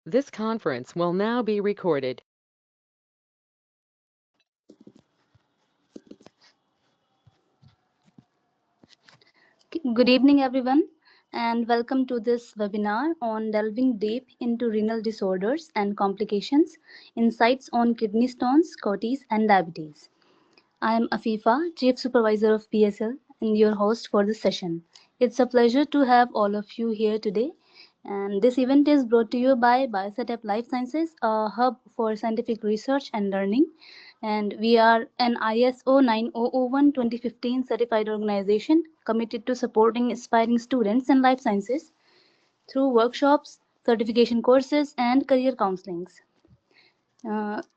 This conference will now be recorded. Good evening, everyone, and welcome to this webinar on delving deep into renal disorders and complications, insights on kidney stones, CAUTIs, and diabetes. I am Afifa, Chief Supervisor of PSL, and your host for this session. It's a pleasure to have all of you here today. And this event is brought to you by Biosetup Lifesciences, a hub for scientific research and learning. And we are an ISO 9001:2015 certified organization committed to supporting aspiring students in life sciences through workshops, certification courses, and career counselings.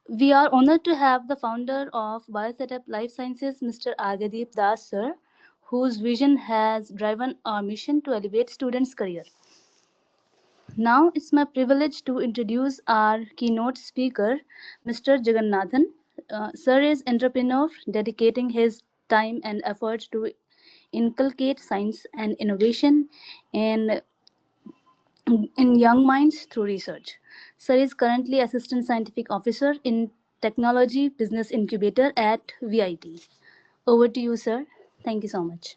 We are honored to have the founder of Biosetup Life Sciences, Mr. Agadeep Das, sir, whose vision has driven our mission to elevate students' career. Now it's my privilege to introduce our keynote speaker, Mr. Jagannathan. Sir is entrepreneur dedicating his time and effort to inculcate science and innovation in young minds through research. Sir is currently Assistant Scientific Officer in Technology Business Incubator at VIT. Over to you, sir. Thank you so much.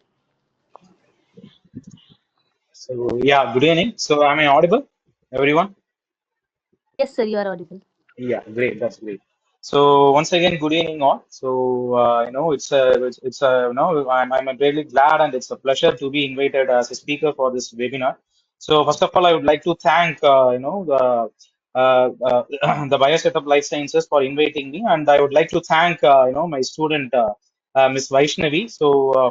So yeah, good evening. So am I audible, everyone? Yes, sir, you are audible. Yeah, great. That's great. So once again, good evening all. So I'm really glad and it's a pleasure to be invited as a speaker for this webinar. So first of all, I would like to thank the Biosetup Life Sciences for inviting me, and I would like to thank my student Miss Vaishnavi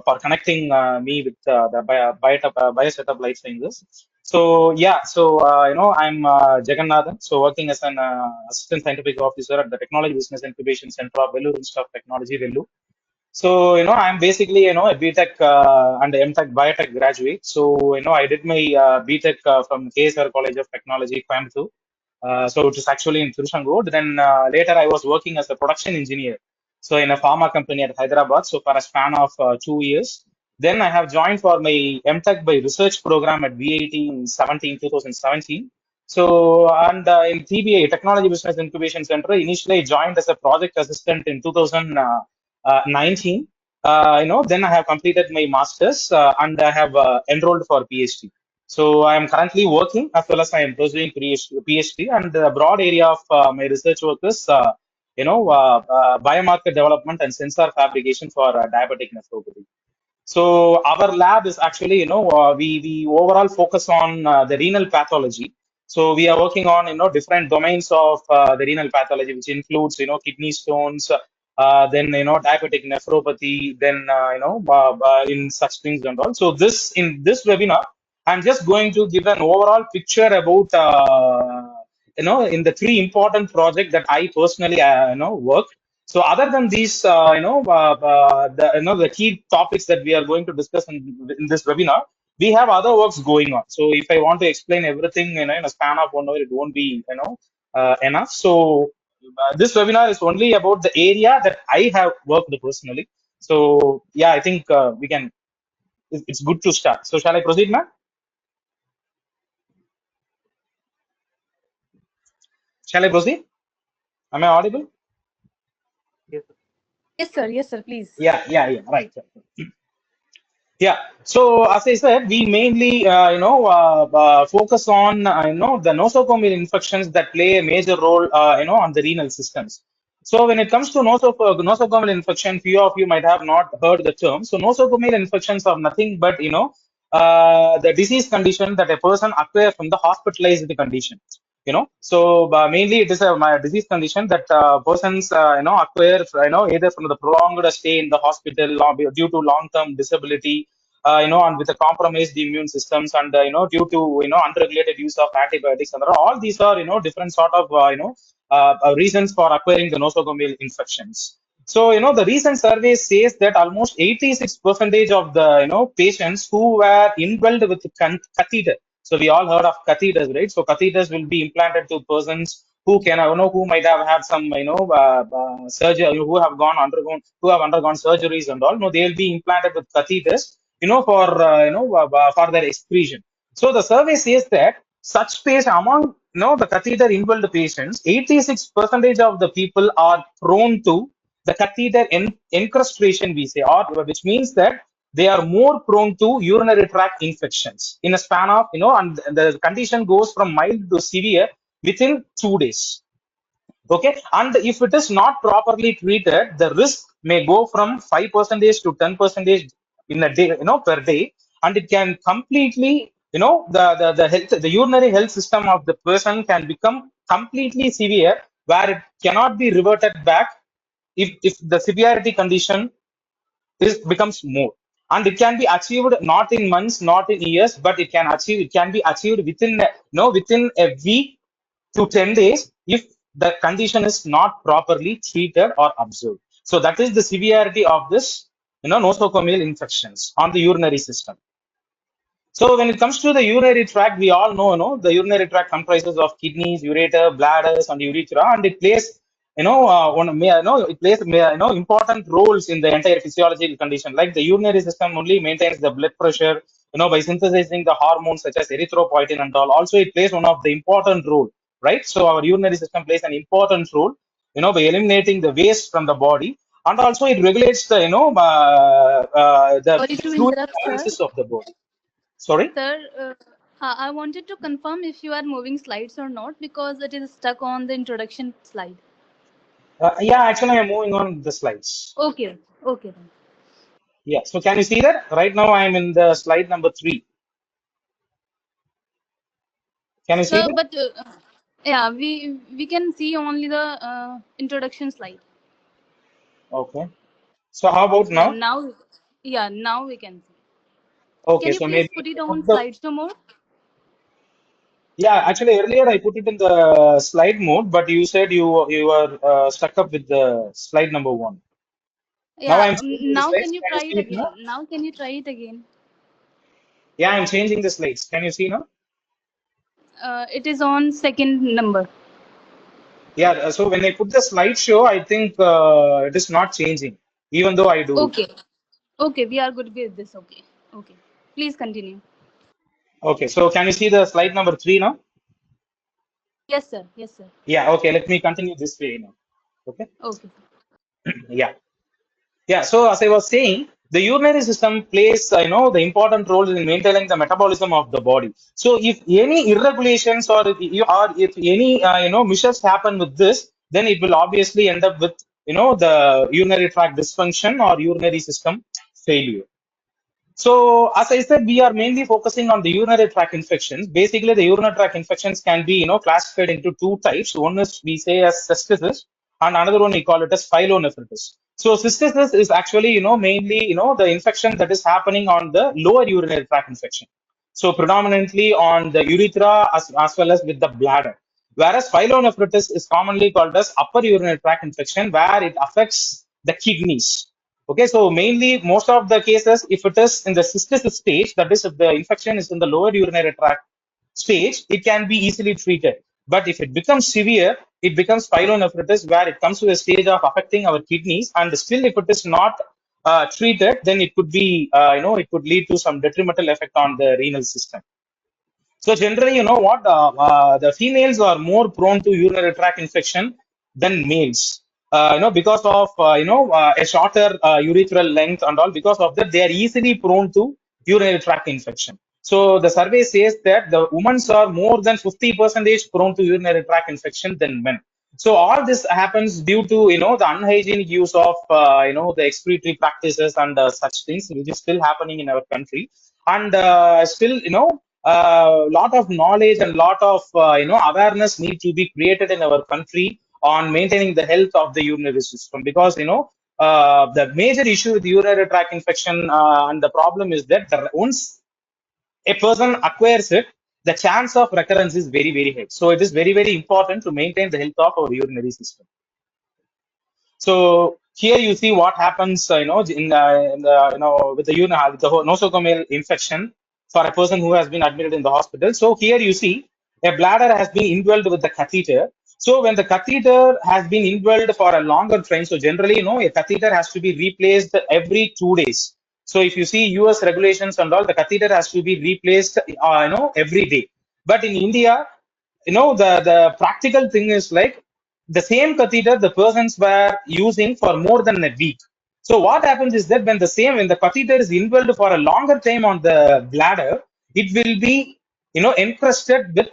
for connecting me with the Biosetup Life Sciences. So yeah, I'm Jagannathan, so working as an assistant scientific officer at the Technology Business Incubation Center of Vellore Institute of Technology, Vellore. So I'm basically a BTech and MTech biotech graduate. So I did my BTech from KSR College of Technology, Coimbatore. So it is actually in Tirushangur. Then later I was working as a production engineer. So in a pharma company at Hyderabad. So for a span of 2 years. Then I have joined for my MTech by research program at VIT in 2017. So and in TBI, Technology Business Incubation Center, initially I joined as a project assistant in 2019. Then I have completed my masters and I have enrolled for PhD. So I am currently working as well as I am pursuing PhD, and the broad area of my research work is, biomarker development and sensor fabrication for diabetic nephropathy. So our lab is actually, we overall focus on the renal pathology. So we are working on, different domains of the renal pathology, which includes, kidney stones, then, diabetic nephropathy, then, in such things and all. So in this webinar, I'm just going to give an overall picture about, in the three important projects that I personally, work. So other than these, the key topics that we are going to discuss in this webinar, we have other works going on. So if I want to explain everything, in a span of 1 hour, it won't be, enough. So this webinar is only about the area that I have worked personally. So yeah, I think we can. It's good to start. So shall I proceed, ma'am? Shall I proceed? Am I audible? Yes, sir, please. Yeah. Right. Yeah. So as I said, we mainly, focus on, the nosocomial infections that play a major role, on the renal systems. So when it comes to nosocomial infection, few of you might have not heard the term. So nosocomial infections are nothing but, the disease condition that a person acquires from the hospitalized condition. So mainly it is a disease condition that persons, acquire, either from the prolonged stay in the hospital due to long-term disability, and with a compromised immune systems, and due to unregulated use of antibiotics, and all these are different sort of reasons for acquiring the nosocomial infections. So the recent survey says that almost 86% of the patients who were indwelled with catheter. So we all heard of catheters, right? So catheters will be implanted to persons who can, who might have had some, surgery, who have undergone surgeries and all. No, they will be implanted with catheters, for their excretion. So the survey says that such patients, among the catheter involved patients, 86% of the people are prone to the catheter encrustation, we say, or which means that they are more prone to urinary tract infections in a span of, and the condition goes from mild to severe within 2 days. Okay, and if it is not properly treated, the risk may go from 5% to 10% in a day, per day, and it can completely, the health, the urinary health system of the person can become completely severe, where it cannot be reverted back if the severity condition is becomes more. And it can be achieved not in months, not in years, but it can be achieved within within a week to 10 days if the condition is not properly treated or observed. So that is the severity of this, nosocomial infections on the urinary system. So when it comes to the urinary tract, we all know, the urinary tract comprises of kidneys, ureter, bladders, and urethra, and it plays, it plays, important roles in the entire physiological condition. Like the urinary system only maintains the blood pressure, by synthesizing the hormones such as erythropoietin and all. Also, it plays one of the important role, right? So our urinary system plays an important role, by eliminating the waste from the body, and also it regulates the, the Sorry to fluid interrupt, sir. balances of the body. Sorry. Sir, I wanted to confirm if you are moving slides or not because it is stuck on the introduction slide. Yeah, actually, I'm moving on the slides. Okay, okay then. Yeah, so can you see that? Right now, I'm in the slide number 3. Can you see Sir, that? but yeah, we can see only the introduction slide. Okay. So how about Yeah, now? now, yeah, now we can see. Okay, Can you so please maybe put it I on put the, slideshow mode? yeah, actually earlier I put it in the slide mode, but you said you are stuck up with the slide number 1. Now Yeah, I'm changing the now slides. can you Can you try it see it again? now? Now can you try it again? Yeah, I'm changing the slides. Can you see now? It is on second number. Yeah, so when I put the slideshow, I think it is not changing, even though I do it. Okay, okay, we are good with this. Okay, okay. Please continue. Okay, so can you see the slide number 3 now? Yes, sir. Yes, sir. Yeah, okay, let me continue this way now. Okay. Okay. Yeah. Yeah. So as I was saying, the urinary system plays, the important role in maintaining the metabolism of the body. So if any irregulations or if any, mishaps happen with this, then it will obviously end up with, the urinary tract dysfunction or urinary system failure. So, as I said, we are mainly focusing on the urinary tract infections. Basically, the urinary tract infections can be, classified into two types. One is we say as cystitis, and another one we call it as pyelonephritis. So, cystitis is actually, mainly, the infection that is happening on the lower urinary tract infection. So, predominantly on the urethra as well as with the bladder. Whereas pyelonephritis is commonly called as upper urinary tract infection, where it affects the kidneys. Okay, so mainly most of the cases, if it is in the cystic stage, that is, if the infection is in the lower urinary tract stage, it can be easily treated. But if it becomes severe, it becomes pyelonephritis, where it comes to a stage of affecting our kidneys, and still, if it is not treated, then it could be, it could lead to some detrimental effect on the renal system. So generally, the females are more prone to urinary tract infection than males. Because of a shorter urethral length and all. Because of that, they are easily prone to urinary tract infection. So the survey says that the women are more than 50% prone to urinary tract infection than men. So all this happens due to the unhygienic use of the excretory practices and such things, which is still happening in our country. And still, lot of knowledge and lot of awareness need to be created in our country on maintaining the health of the urinary system, because the major issue with urinary tract infection and the problem is that once a person acquires it, the chance of recurrence is very, very high. So it is very, very important to maintain the health of our urinary system. So here you see what happens, in the, with the with the nosocomial infection for a person who has been admitted in the hospital. So here you see a bladder has been indwelled with the catheter. So when the catheter has been indwelled for a longer time, so generally, a catheter has to be replaced every 2 days. So if you see US regulations and all, the catheter has to be replaced, every day. But in India, the practical thing is like the same catheter the persons were using for more than a week. So what happens is that when the catheter is involved for a longer time on the bladder, it will be encrusted with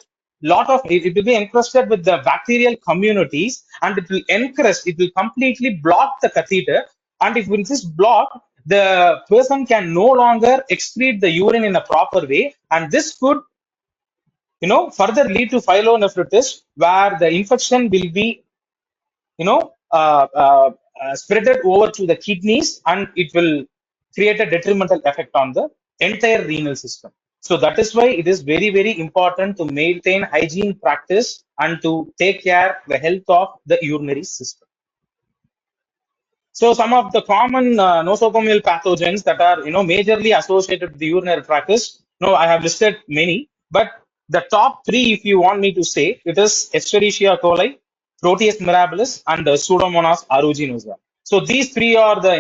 it will be encrusted with the bacterial communities, and it will completely block the catheter. And if it is blocked, the person can no longer excrete the urine in a proper way, and this could further lead to pyelonephritis, where the infection will be spreaded over to the kidneys, and it will create a detrimental effect on the entire renal system. So that is why it is very, very important to maintain hygiene practice and to take care the health of the urinary system. So some of the common nosocomial pathogens that are majorly associated with the urinary tract is, I have listed many, but the top three, if you want me to say, it is Escherichia coli, Proteus mirabilis, and Pseudomonas aeruginosa. So these three are the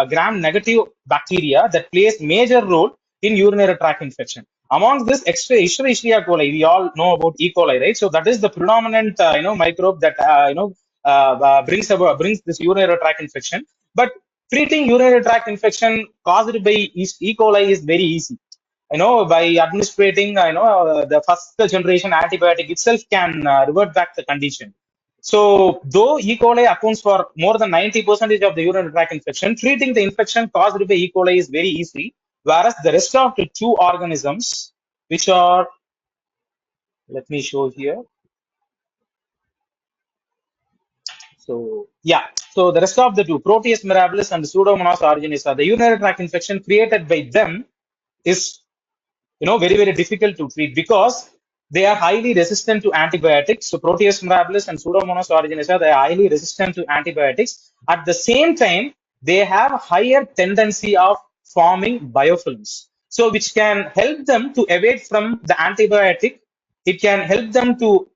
gram-negative bacteria that plays major role in urinary tract infection. Among this Escherichia coli, we all know about E. coli, right? So that is the predominant microbe that brings this urinary tract infection. But treating urinary tract infection caused by E. coli is very easy. By administrating the first generation antibiotic itself can revert back the condition. So though E. coli accounts for more than 90% of the urinary tract infection, treating the infection caused by E. coli is very easy, whereas the rest of the two organisms, which are, let me show here. So yeah, so the rest of the two, Proteus mirabilis and Pseudomonas aeruginosa, the urinary tract infection created by them is very, very difficult to treat because they are highly resistant to antibiotics. So Proteus mirabilis and Pseudomonas aeruginosa, they are highly resistant to antibiotics. At the same time, they have a higher tendency of forming biofilms, so which can help them to evade from the antibiotic. It can help them to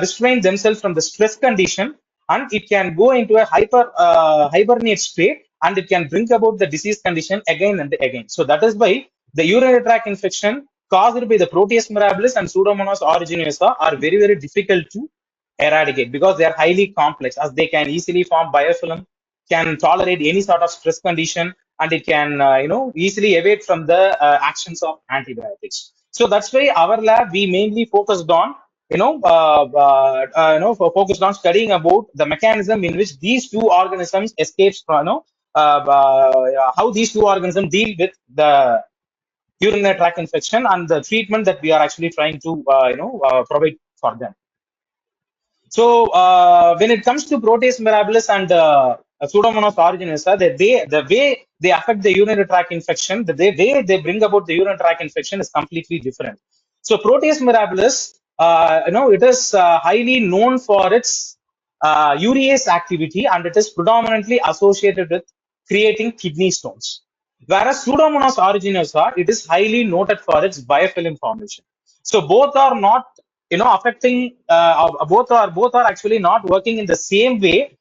restrain themselves from the stress condition, and it can go into a hibernate state, and it can bring about the disease condition again and again. So that is why the urinary tract infection caused by the Proteus mirabilis and Pseudomonas aeruginosa are very, very difficult to eradicate because they are highly complex, as they can easily form biofilm, can tolerate any sort of stress condition, and it can easily evade from the actions of antibiotics. So that's why our lab, we mainly focused on focused on studying about the mechanism in which these two organisms escapes from how these two organisms deal with the urinary tract infection and the treatment that we are actually trying to provide for them. So when it comes to Proteus mirabilis and Pseudomonas aeruginosa, the way they affect the urinary tract infection, way they bring about the urinary tract infection is completely different. So Proteus mirabilis, it is highly known for its urease activity, and it is predominantly associated with creating kidney stones. Whereas Pseudomonas aeruginosa, it is highly noted for its biofilm formation. So both are not affecting both are actually not working in the same way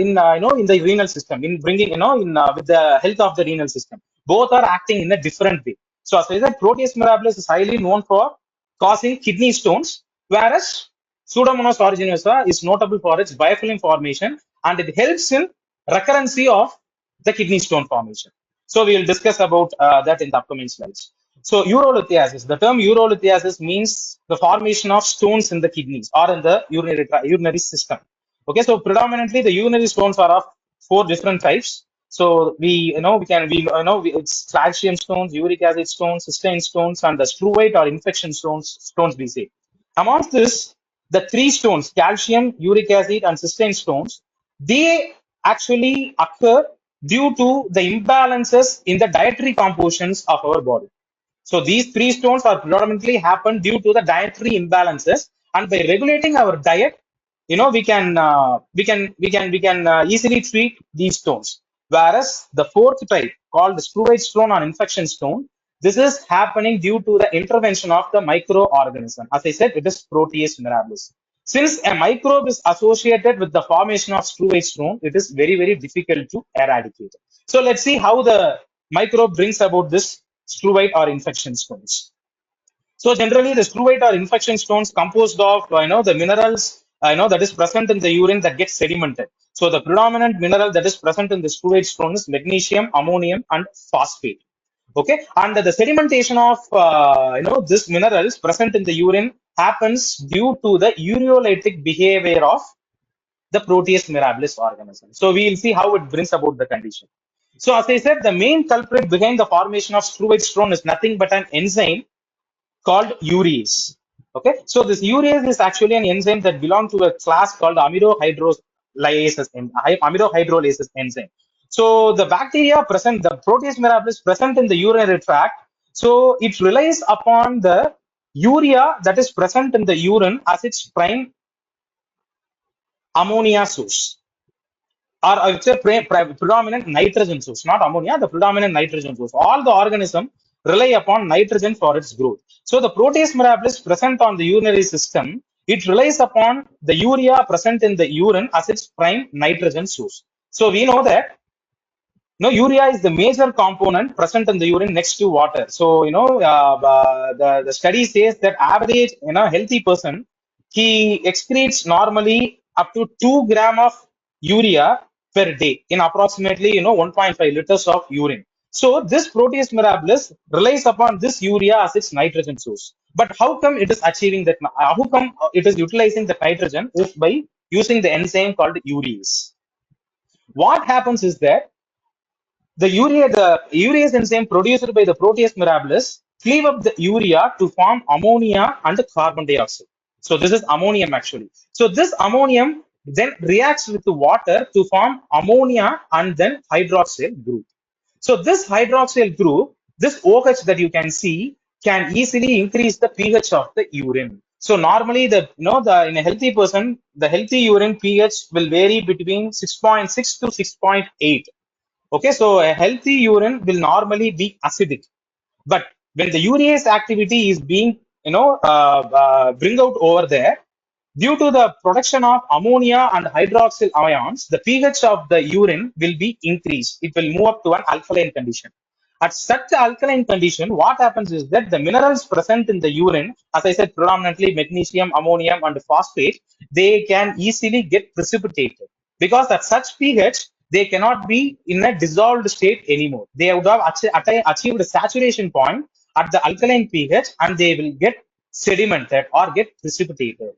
in the renal system, in bringing in with the health of the renal system. Both are acting in a different way. So as I said, Proteus mirabilis is highly known for causing kidney stones, whereas Pseudomonas aeruginosa is notable for its biofilm formation, and it helps in recurrency of the kidney stone formation. So we will discuss about that in the upcoming slides. So urolithiasis, the term urolithiasis means the formation of stones in the kidneys or in the urinary system. Okay, so predominantly the urinary stones are of 4 different types. So it's calcium stones, uric acid stones, cystine stones, and the struvite or infection stones we say. Amongst this, the 3 stones, calcium, uric acid, and cystine stones, they actually occur due to the imbalances in the dietary compositions of our body. So these 3 stones are predominantly happen due to the dietary imbalances, and by regulating our diet, we can easily treat these stones. Whereas the 4th type, called the struvite stone or infection stone, this is happening due to the intervention of the microorganism. As I said, it is Proteus mirabilis. Since a microbe is associated with the formation of struvite stone, it is very, very difficult to eradicate. So let's see how the microbe brings about this struvite or infection stones. So generally, the struvite or infection stones composed of the minerals that is present in the urine that gets sedimented. So the predominant mineral that is present in the struvite stone is magnesium, ammonium, and phosphate. Okay, and the sedimentation of this minerals present in the urine happens due to the ureolytic behavior of the Proteus mirabilis organism. So we will see how it brings about the condition. So as I said, the main culprit behind the formation of struvite stone is nothing but an enzyme called urease. Okay, so this urease is actually an enzyme that belongs to a class called amidohydrolases enzyme. So the bacteria present, the Proteus mirabilis present in the urinary tract, so it relies upon the urea that is present in the urine as its prime ammonia source, or I would say predominant nitrogen source, not ammonia, the predominant nitrogen source. All the organisms rely upon nitrogen for its growth. So the Proteus mirabilis present on the urinary system, it relies upon the urea present in the urine as its prime nitrogen source. So we know that urea is the major component present in the urine next to water. So, the study says that average, healthy person, he excretes normally up to 2 gram of urea per day in approximately, 1.5 liters of urine. So this Proteus mirabilis relies upon this urea as its nitrogen source. But how come it is achieving that? How come it is utilizing the nitrogen is by using the enzyme called urease. What happens is that the urease enzyme produced by the Proteus mirabilis cleave up the urea to form ammonia and carbon dioxide. So this is ammonium actually. So this ammonium then reacts with the water to form ammonia and then hydroxyl group. So this hydroxyl group, this OH that you can see, can easily increase the pH of the urine. So normally in a healthy person, the healthy urine pH will vary between 6.6 to 6.8. Okay, so a healthy urine will normally be acidic, but when the urease activity is being, bring out over there, due to the production of ammonia and hydroxyl ions, the pH of the urine will be increased. It will move up to an alkaline condition. At such alkaline condition, what happens is that the minerals present in the urine, as I said, predominantly magnesium, ammonium, and phosphate, they can easily get precipitated because at such pH, they cannot be in a dissolved state anymore. They would have achieved a saturation point at the alkaline pH and they will get sedimented or get precipitated.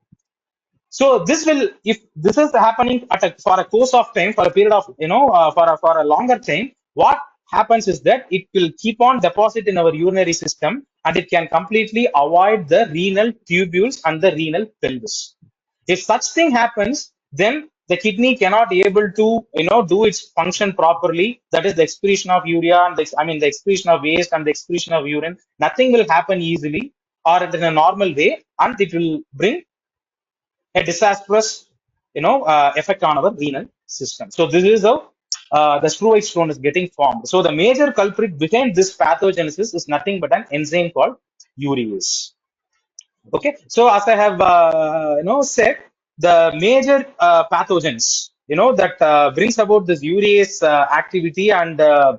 So this will, if this is happening for a course of time, for a period of, for a longer time, what happens is that it will keep on deposit in our urinary system and it can completely avoid the renal tubules and the renal pelvis. If such thing happens, then the kidney cannot be able to, do its function properly. That is the excretion of urea and the excretion of waste and the excretion of urine. Nothing will happen easily or in a normal way, and it will bring a disastrous, effect on our renal system. So this is how the struvite stone is getting formed. So the major culprit behind this pathogenesis is nothing but an enzyme called urease. Okay, so as I have said, the major pathogens that brings about this urease activity and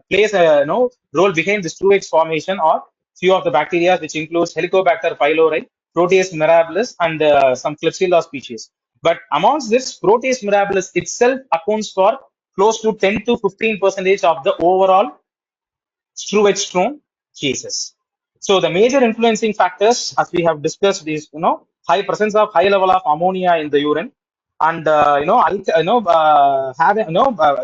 plays a role behind the struvite formation are few of the bacteria, which includes Helicobacter pylori, Proteus mirabilis, and some Klebsiella species. But amongst this, Proteus mirabilis itself accounts for close to 10 to 15% of the overall struvite stone cases. So the major influencing factors, as we have discussed, is high presence of high level of ammonia in the urine, and having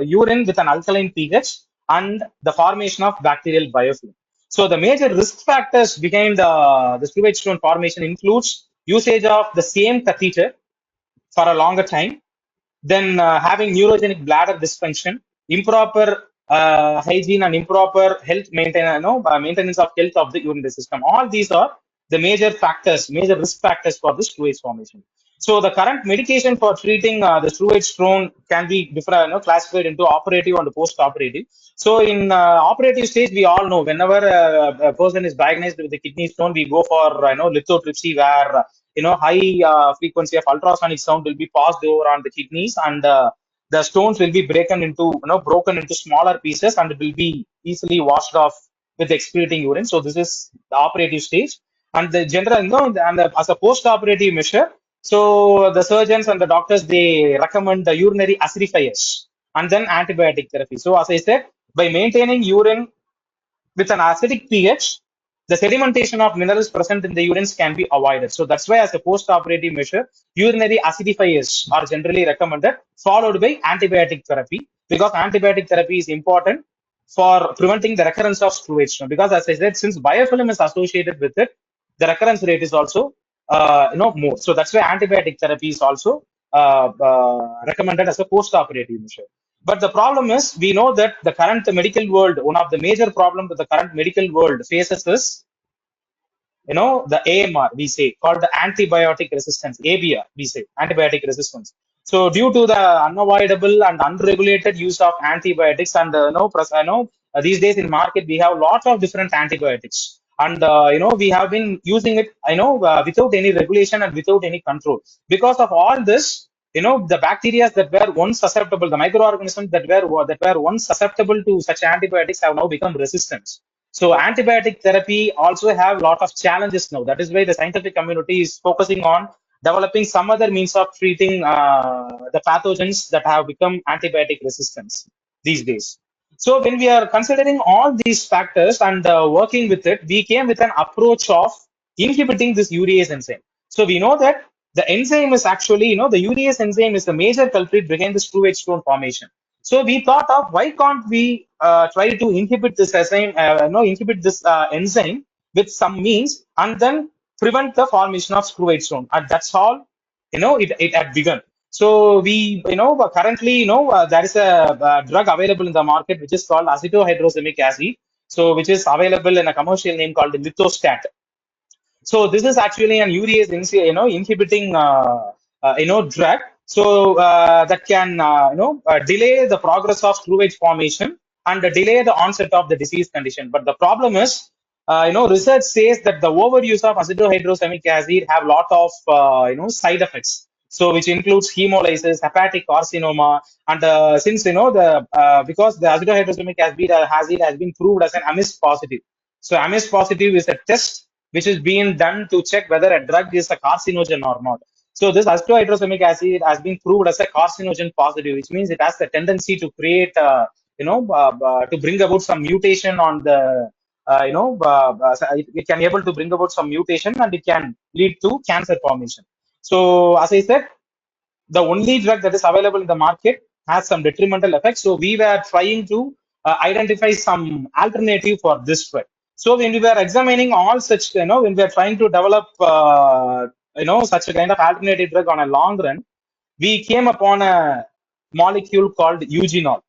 urine with an alkaline pH, and the formation of bacterial biofilm. So the major risk factors behind the struvite stone formation includes usage of the same catheter for a longer time, then having neurogenic bladder dysfunction, improper hygiene and improper health maintenance, maintenance of health of the urinary system. All these are the major factors, major risk factors for this struvite formation. So the current medication for treating the struvite stone can be different, classified into operative and post-operative. So in operative stage, we all know whenever a person is diagnosed with a kidney stone, we go for lithotripsy, where high frequency of ultrasonic sound will be passed over on the kidneys, and the stones will be broken into smaller pieces, and it will be easily washed off with excreting urine. So this is the operative stage. And the general, as a post-operative measure, so the surgeons and the doctors, they recommend the urinary acidifiers and then antibiotic therapy. So as I said, by maintaining urine with an acidic pH, the sedimentation of minerals present in the urines can be avoided. So that's why, as a post-operative measure, urinary acidifiers are generally recommended, followed by antibiotic therapy, because antibiotic therapy is important for preventing the recurrence of screw stone. Because, as I said, since biofilm is associated with it, the recurrence rate is also more. So that's why antibiotic therapy is also recommended as a post-operative measure. But the problem is, we know that the current medical world, one of the major problems that the current medical world faces is, the AMR, we say, called the antibiotic resistance, ABR, we say, antibiotic resistance. So due to the unavoidable and unregulated use of antibiotics, and these days in market we have lots of different antibiotics, and we have been using it, without any regulation and without any control. Because of all this, the bacteria that were once susceptible, the microorganisms that were once susceptible to such antibiotics have now become resistant. So antibiotic therapy also have a lot of challenges now. That is why the scientific community is focusing on developing some other means of treating the pathogens that have become antibiotic resistance these days. So when we are considering all these factors and working with it, we came with an approach of inhibiting this urease enzyme. So we know that the enzyme is actually, the urease enzyme is the major culprit behind the screw-edge stone formation. So we thought of, why can't we try to inhibit this enzyme, inhibit this enzyme with some means, and then prevent the formation of screw-edge stone. And that's all, it had begun. So we, currently, there is a drug available in the market which is called acetohydrosemic acid. So which is available in a commercial name called lithostat. So this is actually an urease, inhibiting, drug. So that can, delay the progress of screw-edge formation and delay the onset of the disease condition. But the problem is, research says that the overuse of acetohydrosemic acid have lot of, side effects. So which includes hemolysis, hepatic carcinoma, and since the because the acetohydrosemic acid has been proved as an AMIS positive. So AMIS positive is a test which is being done to check whether a drug is a carcinogen or not. So this acetohydrosemic acid has been proved as a carcinogen positive, which means it has the tendency to create, to bring about some mutation on the, it can able to bring about some mutation, and it can lead to cancer formation. So as I said, the only drug that is available in the market has some detrimental effects. So we were trying to identify some alternative for this drug. So when we were examining all such, when we are trying to develop, such a kind of alternative drug on a long run, we came upon a molecule called eugenol.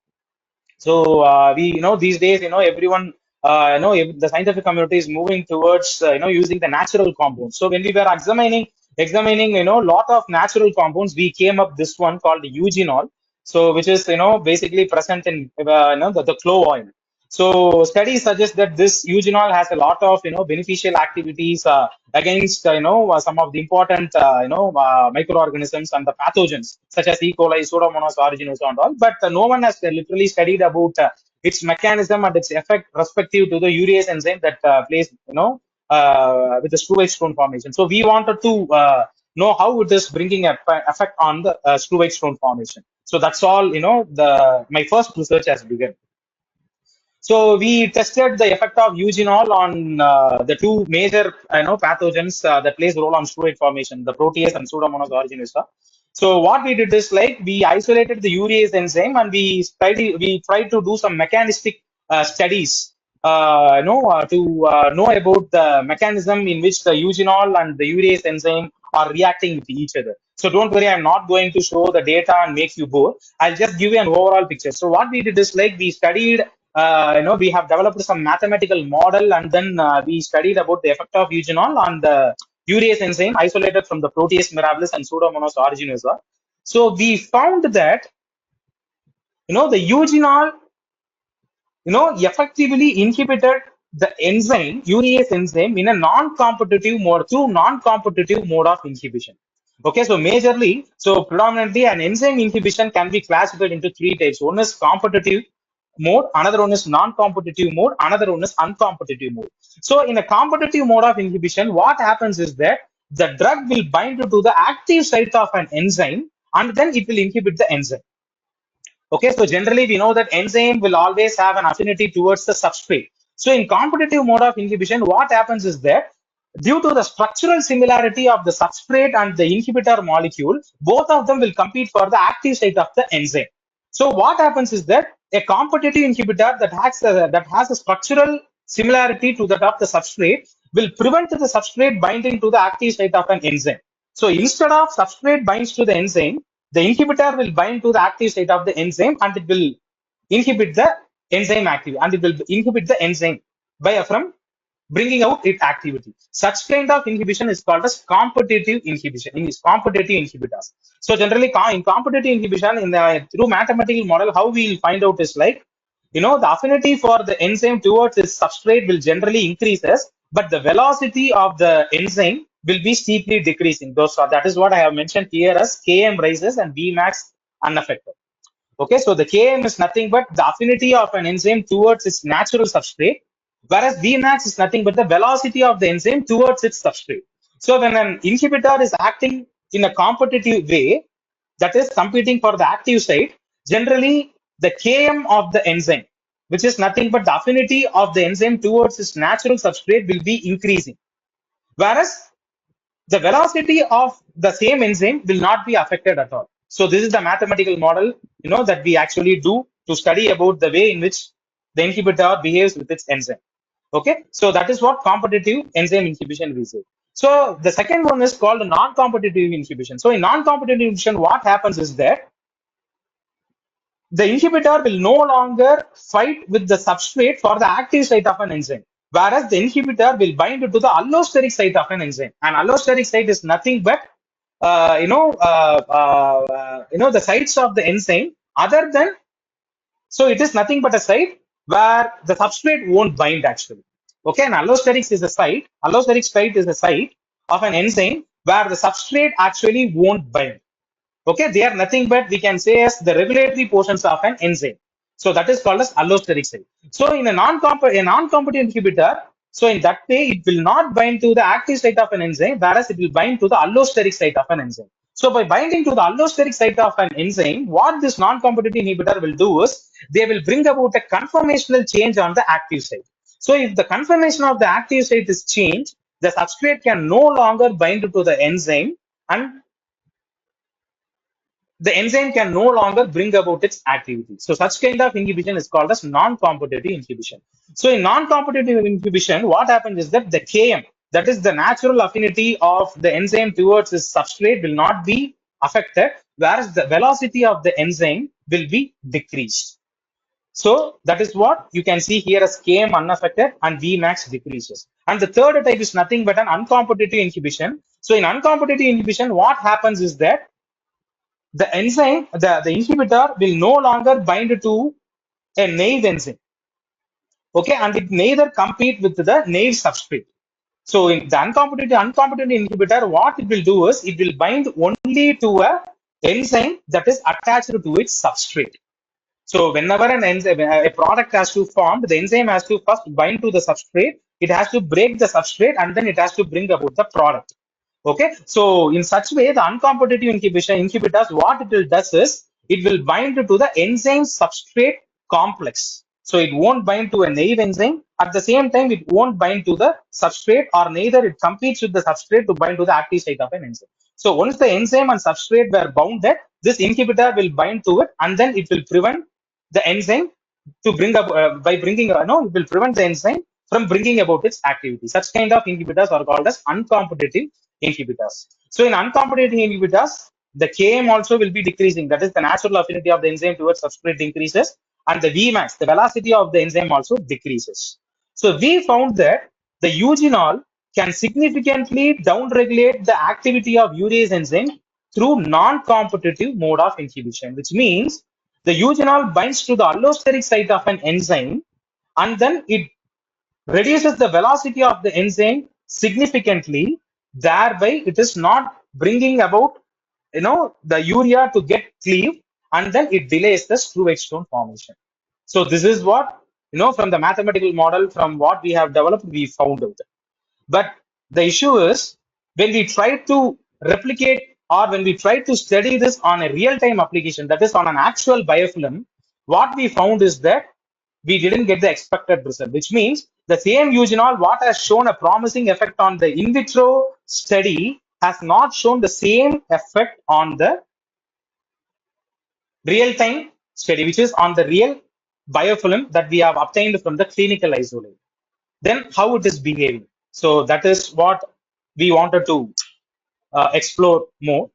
So we, these days, everyone, the scientific community is moving towards, using the natural compounds. So when we were examining, lot of natural compounds, we came up this one called eugenol. So which is, basically present in, the clove oil. So studies suggest that this eugenol has a lot of, beneficial activities against, some of the important, microorganisms and the pathogens such as E. coli, Pseudomonas aeruginosa, and all. But no one has literally studied about its mechanism and its effect respective to the urease enzyme that plays, with the screw-edge stone formation. So we wanted to know how it is bringing a effect on the screw-edge stone formation. So that's all, my first research has begun. So we tested the effect of eugenol on the two major, pathogens that plays a role on screw-edge formation, the protease and Pseudomonas aeruginosa. So what we did is, like, we isolated the urease enzyme, and we tried to do some mechanistic studies, to know about the mechanism in which the eugenol and the urease enzyme are reacting with each other. So don't worry, I'm not going to show the data and make you bored. I'll just give you an overall picture. So what we did is, like, we studied, we have developed some mathematical model, and then we studied about the effect of eugenol on the urease enzyme isolated from the protease mirabilis and Pseudomonas aeruginosa. So we found that, the eugenol, effectively inhibited the enzyme, urease enzyme, in a non-competitive mode, through non-competitive mode of inhibition. Okay, so majorly, so predominantly an enzyme inhibition can be classified into three types. One is competitive, mode, another one is non-competitive mode, another one is uncompetitive mode. So in a competitive mode of inhibition, what happens is that the drug will bind to the active site of an enzyme and then it will inhibit the enzyme. Okay, so generally we know that enzyme will always have an affinity towards the substrate. So in competitive mode of inhibition, what happens is that due to the structural similarity of the substrate and the inhibitor molecule, both of them will compete for the active site of the enzyme. So what happens is that a competitive inhibitor that has a structural similarity to that of the substrate will prevent the substrate binding to the active site of an enzyme. So instead of substrate binds to the enzyme, the inhibitor will bind to the active site of the enzyme and it will inhibit the enzyme activity and it will inhibit the enzyme by from bringing out its activity. Such kind of inhibition is called as competitive inhibition. In competitive inhibitors. So generally, in competitive inhibition, through mathematical model, how we will find out is like, the affinity for the enzyme towards its substrate will generally increases, but the velocity of the enzyme will be steeply decreasing. That is what I have mentioned here as Km rises and Vmax unaffected. Okay, so the Km is nothing but the affinity of an enzyme towards its natural substrate, whereas Vmax is nothing but the velocity of the enzyme towards its substrate. So when an inhibitor is acting in a competitive way, that is competing for the active site, generally the Km of the enzyme, which is nothing but the affinity of the enzyme towards its natural substrate, will be increasing. Whereas the velocity of the same enzyme will not be affected at all. So this is the mathematical model, that we actually do to study about the way in which the inhibitor behaves with its enzyme. Okay, so that is what competitive enzyme inhibition we say. So the second one is called non-competitive inhibition. So in non-competitive inhibition, what happens is that the inhibitor will no longer fight with the substrate for the active site of an enzyme, whereas the inhibitor will bind to the allosteric site of an enzyme. And allosteric site is nothing but the sites of the enzyme other than, so it is nothing but a site where the substrate won't bind actually. Okay, and allosteric site is a site of an enzyme where the substrate actually won't bind. Okay, they are nothing but we can say as the regulatory portions of an enzyme. So that is called as allosteric site. So in a non-competitive inhibitor, so in that way it will not bind to the active site of an enzyme, whereas it will bind to the allosteric site of an enzyme. So by binding to the allosteric site of an enzyme, what this non-competitive inhibitor will do is they will bring about a conformational change on the active site. So if the conformation of the active site is changed, the substrate can no longer bind to the enzyme and the enzyme can no longer bring about its activity. So such kind of inhibition is called as non-competitive inhibition. So in non-competitive inhibition, what happens is that the Km, that is the natural affinity of the enzyme towards its substrate, will not be affected, whereas the velocity of the enzyme will be decreased. So that is what you can see here as Km unaffected and Vmax decreases. And the third type is nothing but an uncompetitive inhibition. So in uncompetitive inhibition, what happens is that the enzyme, the inhibitor will no longer bind to a naive enzyme. Okay, and it neither compete with the naive substrate. So in the uncompetitive inhibitor, what it will do is it will bind only to a enzyme that is attached to its substrate. So whenever an enzyme, a product has to form, the enzyme has to first bind to the substrate. It has to break the substrate and then it has to bring about the product. Okay, so in such way, the uncompetitive inhibitors, what it will does is it will bind to the enzyme substrate complex. So it won't bind to a naive enzyme. At the same time, it won't bind to the substrate, or neither it competes with the substrate to bind to the active site of an enzyme. So once the enzyme and substrate were bounded, this inhibitor will bind to it, and then it will prevent the enzyme to bring up by bringing no, it will prevent the enzyme from bringing about its activity. Such kind of inhibitors are called as uncompetitive inhibitors. So in uncompetitive inhibitors, the Km also will be decreasing. That is, the natural affinity of the enzyme towards substrate increases, and the Vmax, the velocity of the enzyme, also decreases. So we found that the eugenol can significantly downregulate the activity of urease enzyme through non-competitive mode of inhibition, which means the eugenol binds to the allosteric site of an enzyme, and then it reduces the velocity of the enzyme significantly. Thereby, it is not bringing about the urea to get cleaved, and then it delays the screw stone formation. So this is what, from the mathematical model, from what we have developed, we found out. But the issue is when we try to replicate or when we try to study this on a real-time application, that is on an actual biofilm, what we found is that we didn't get the expected result, which means the same eugenol, what has shown a promising effect on the in vitro study, has not shown the same effect on the real-time study, which is on the real biofilm that we have obtained from the clinical isolate. Then how it is behaving. So that is what we wanted to explore more.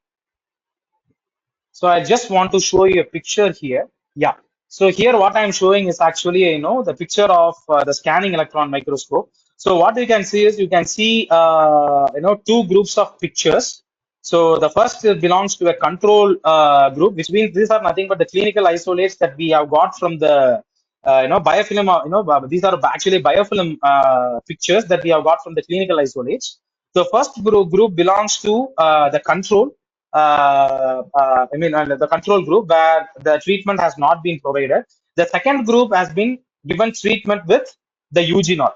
So I just want to show you a picture here. Yeah. So here what I'm showing is actually, the picture of the scanning electron microscope. So what you can see is you can see, two groups of pictures. So the first belongs to a control group, which means these are nothing but the clinical isolates that we have got from the, biofilm, these are actually biofilm pictures that we have got from the clinical isolates. The first group belongs to the control the control group where the treatment has not been provided. The second group has been given treatment with the eugenol.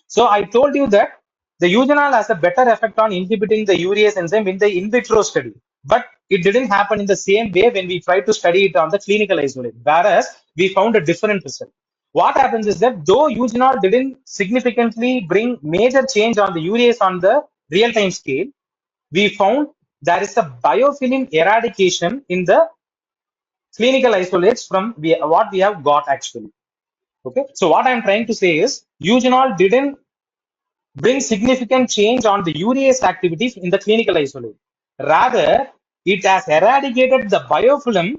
So I told you that the eugenol has a better effect on inhibiting the urease enzyme in the in vitro study, but it didn't happen in the same way when we tried to study it on the clinical isolate, whereas we found a different result. What happens is that though eugenol didn't significantly bring major change on the urease on the real-time scale, we found there is a biofilm eradication in the clinical isolates from what we have got actually. Okay, so what I'm trying to say is eugenol didn't bring significant change on the urease activities in the clinical isolate. Rather, it has eradicated the biofilm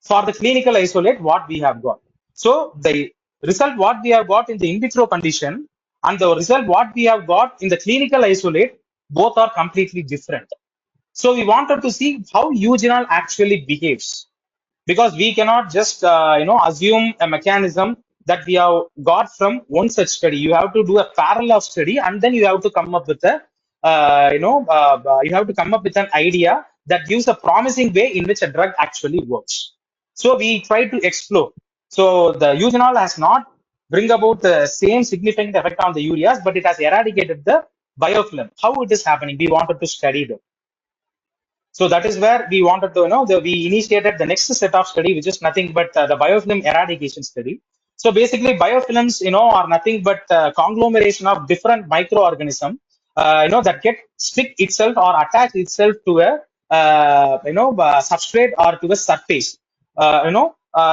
for the clinical isolate what we have got. So the result what we have got in the in vitro condition and the result what we have got in the clinical isolate, both are completely different. So we wanted to see how eugenol actually behaves, because we cannot just assume a mechanism that we have got from one such study. You have to do a parallel study, and then you have to come up with a you have to come up with an idea that gives a promising way in which a drug actually works. So we try to explore. So the eugenol has not bring about the same significant effect on the ureas, but it has eradicated the biofilm. How it is happening? We wanted to study that. So that is where we wanted to, we initiated the next set of study, which is nothing but the biofilm eradication study. So basically, biofilms, are nothing but conglomeration of different microorganisms, that get stick itself or attach itself to a, substrate or to a surface.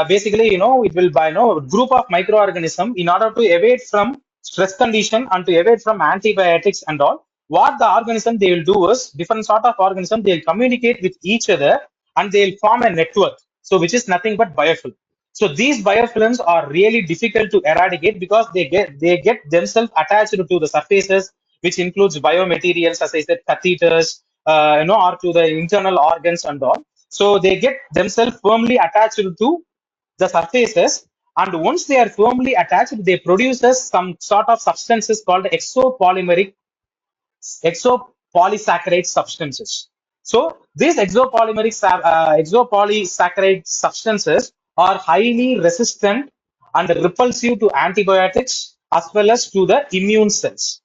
Basically, it will by, group of microorganism in order to evade from stress condition and to evade from antibiotics and all. What the organism they will do is different sort of organism they'll communicate with each other and they'll form a network. So which is nothing but biofilm. So these biofilms are really difficult to eradicate because they get themselves attached to the surfaces, which includes biomaterials, as I said, catheters, or to the internal organs and all. So they get themselves firmly attached to the surfaces, and once they are firmly attached, they produces some sort of substances called exopolysaccharide substances. So these exopolysaccharide substances are highly resistant and repulsive to antibiotics as well as to the immune cells.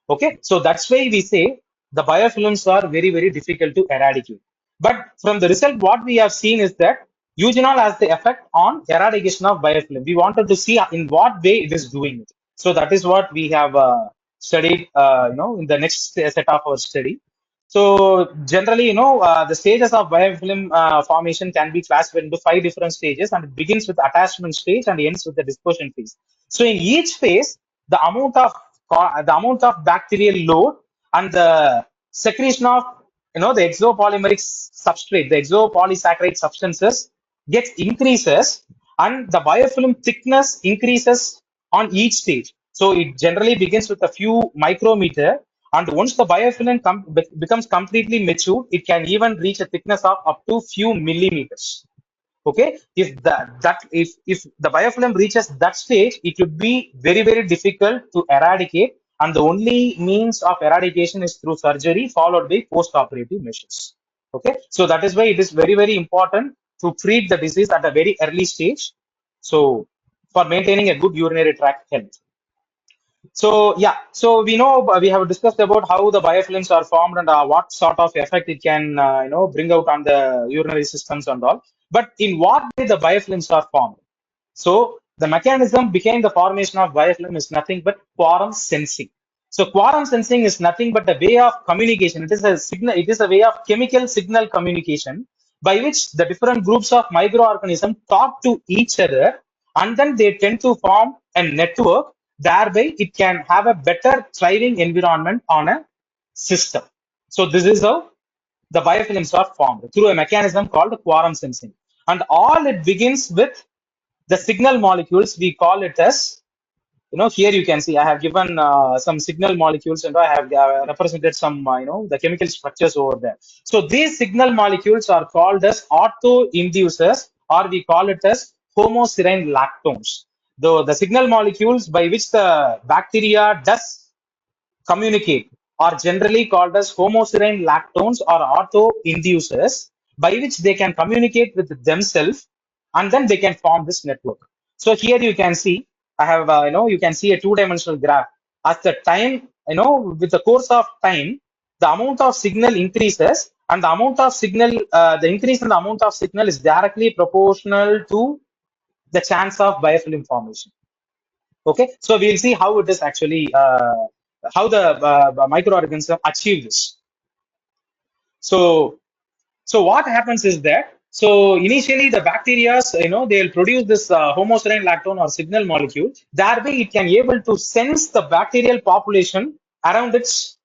Okay, so that's why we say the biofilms are very, very difficult to eradicate. But from the result, what we have seen is that eugenol has the effect on eradication of biofilm. We wanted to see in what way it is doing it. So that is what we have studied, in the next set of our study. So generally, the stages of biofilm formation can be classified into 5 different stages, and it begins with attachment stage and ends with the dispersion phase. So in each phase, the amount of bacterial load and the secretion of the exopolymeric substrate, the exopolysaccharide substances gets increases, and the biofilm thickness increases on each stage. So it generally begins with a few micrometer, and once the biofilm becomes completely mature, it can even reach a thickness of up to few millimeters. Okay, if the biofilm reaches that stage, it would be very, very difficult to eradicate, and the only means of eradication is through surgery followed by post-operative measures. Okay, so that is why it is very, very important to treat the disease at a very early stage. So for maintaining a good urinary tract health. So yeah, so we know we have discussed about how the biofilms are formed and what sort of effect it can bring out on the urinary systems and all. But in what way the biofilms are formed? So the mechanism behind the formation of biofilm is nothing but quorum sensing. So quorum sensing is nothing but a way of communication. It is a signal. It is a way of chemical signal communication by which the different groups of microorganisms talk to each other, and then they tend to form a network. Thereby, it can have a better thriving environment on a system. So this is how the biofilms are formed through a mechanism called quorum sensing. And all it begins with the signal molecules. We call it as, here you can see I have given some signal molecules, and I have represented some, the chemical structures over there. So these signal molecules are called as auto-inducers, or we call it as homoserine lactones. Though the signal molecules by which the bacteria does communicate are generally called as homoserine lactones or auto-inducers, by which they can communicate with themselves, and then they can form this network. So here you can see, I have, you can see a two-dimensional graph. As the time, with the course of time, the amount of signal increases, and the amount of signal, the increase in the amount of signal is directly proportional to the chance of biofilm formation. Okay, so we'll see how it is actually, how the microorganism achieve this. So, so what happens is that, so initially the bacteria, they'll produce this homoserine lactone or signal molecule. That way, it can able to sense the bacterial population around its,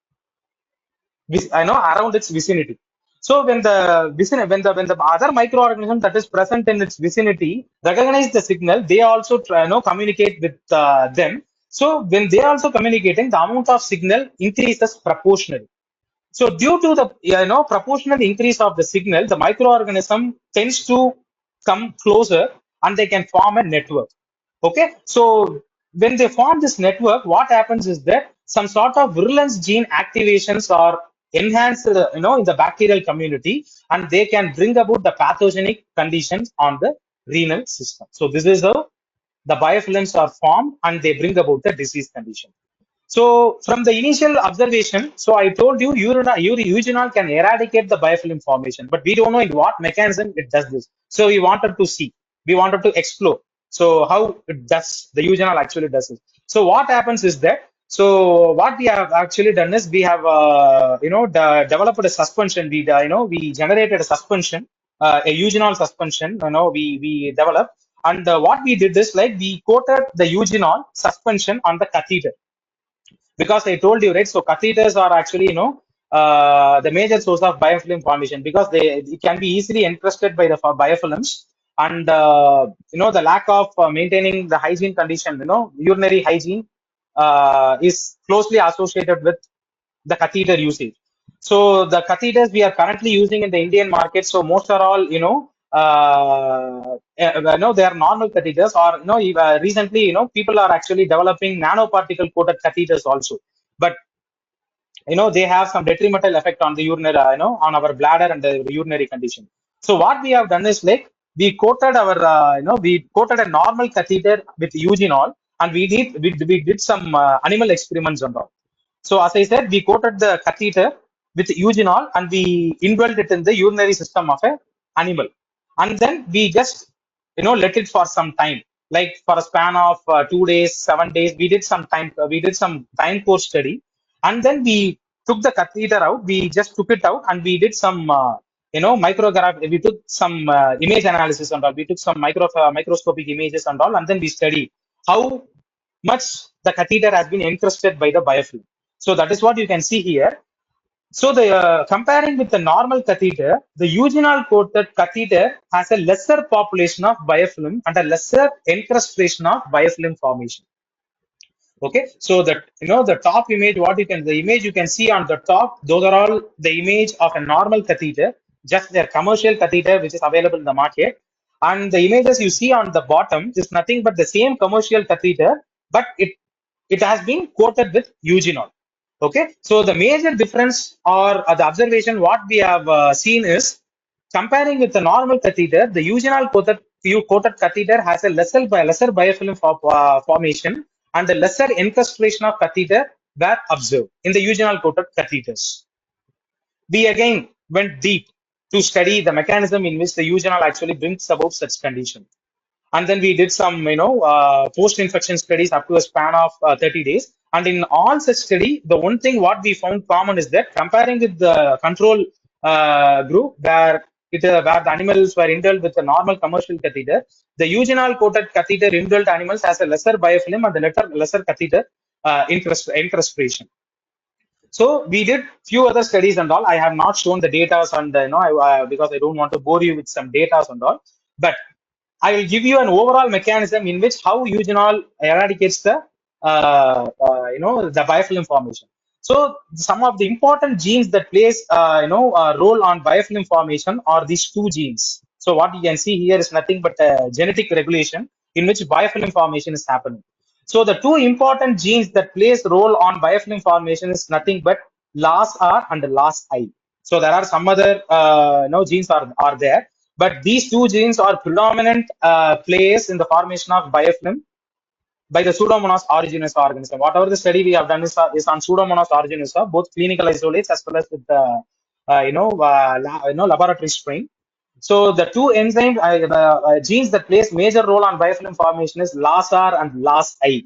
around its vicinity. So when the when the other microorganism that is present in its vicinity recognize the signal, they also try, communicate with them. So when they are also communicating, the amount of signal increases proportionally. So due to the proportional increase of the signal, the microorganism tends to come closer, and they can form a network. Okay, so when they form this network, what happens is that some sort of virulence gene activations are enhanced, in the bacterial community, and they can bring about the pathogenic conditions on the renal system. So this is how the biofilms are formed, and they bring about the disease condition. So from the initial observation, so I told you eugenol can eradicate the biofilm formation, but we don't know in what mechanism it does this. So we wanted to see, we wanted to explore. So how it does, the eugenol actually does it. So what happens is that, so what we have actually done is we have, developed a suspension. We generated a suspension, a eugenol suspension. We developed, and what we did is like we coated the eugenol suspension on the catheter, because I told you, right? So catheters are actually, the major source of biofilm formation, because it can be easily encrusted by the biofilms, and the lack of maintaining the hygiene condition, urinary hygiene, is closely associated with the catheter usage. So the catheters we are currently using in the Indian market, so most are all, they are normal catheters, or recently, people are actually developing nanoparticle coated catheters also. But they have some detrimental effect on the urinary, on our bladder and the urinary condition. So what we have done is like we coated a normal catheter with eugenol, and we did some animal experiments on that. So as I said, we coated the catheter with eugenol, and we indwelled it in the urinary system of a animal, and then we just let it for some time, like for a span of 2 days, 7 days. We did some time course study, and then we took the catheter out. We just took it out, and we did some micrograph. We took some image analysis and all. We took some microscopic images and all, and then we studied how much the catheter has been encrusted by the biofilm. So that is what you can see here. So the comparing with the normal catheter, the eugenol coated catheter has a lesser population of biofilm and a lesser encrustation of biofilm formation. Okay, so that the top image, the image you can see on the top, those are all the image of a normal catheter, just their commercial catheter which is available in the market. And the images you see on the bottom is nothing but the same commercial catheter, but it has been coated with eugenol. Okay, so the major difference, or the observation what we have seen is, comparing with the normal catheter, the eugenol coated coated catheter has a lesser biofilm formation, and the lesser encrustation of catheter were observed in the eugenol coated catheters. We again went deep to study the mechanism in which the eugenol actually brings about such condition. And then we did some, post-infection studies up to a span of 30 days. And in all such study, the one thing what we found common is that comparing with the control group where the animals were indwelled with a normal commercial catheter, the eugenol coated catheter indwelled animals has a lesser biofilm and the lesser catheter incrustation. So we did few other studies and all. I have not shown the data on the, because I don't want to bore you with some data and all. But I will give you an overall mechanism in which how eugenol eradicates the, the biofilm formation. So some of the important genes that plays, a role on biofilm formation are these two genes. So what you can see here is nothing but a genetic regulation in which biofilm formation is happening. So the two important genes that plays role on biofilm formation is nothing but LAS-R and LAS-I. So there are some other genes are there, but these two genes are predominant players in the formation of biofilm by the Pseudomonas aeruginosa organism. Whatever the study we have done is on Pseudomonas aeruginosa, both clinical isolates as well as with the laboratory strain. So the two enzyme genes that plays major role on biofilm formation is LAS-R and LAS-I.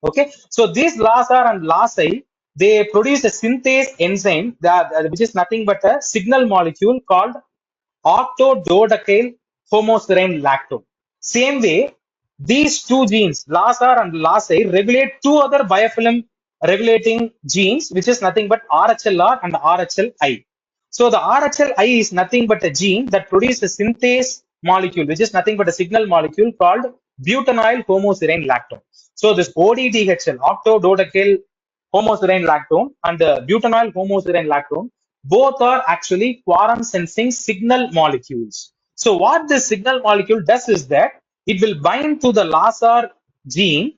Okay, so these LAS-R and LAS-I, they produce a synthase enzyme which is nothing but a signal molecule called octododecyl homoserine lactone. Same way, these two genes, LAS-R and LAS-I, regulate two other biofilm regulating genes, which is nothing but RHLR and RHLI. So the RHLI is nothing but a gene that produces a synthase molecule, which is nothing but a signal molecule called butynyl homoserine lactone. So this ODDHL, octododecyl homoserine lactone, and the butynyl homoserine lactone, both are actually quorum sensing signal molecules. So what this signal molecule does is that it will bind to the LAS-R gene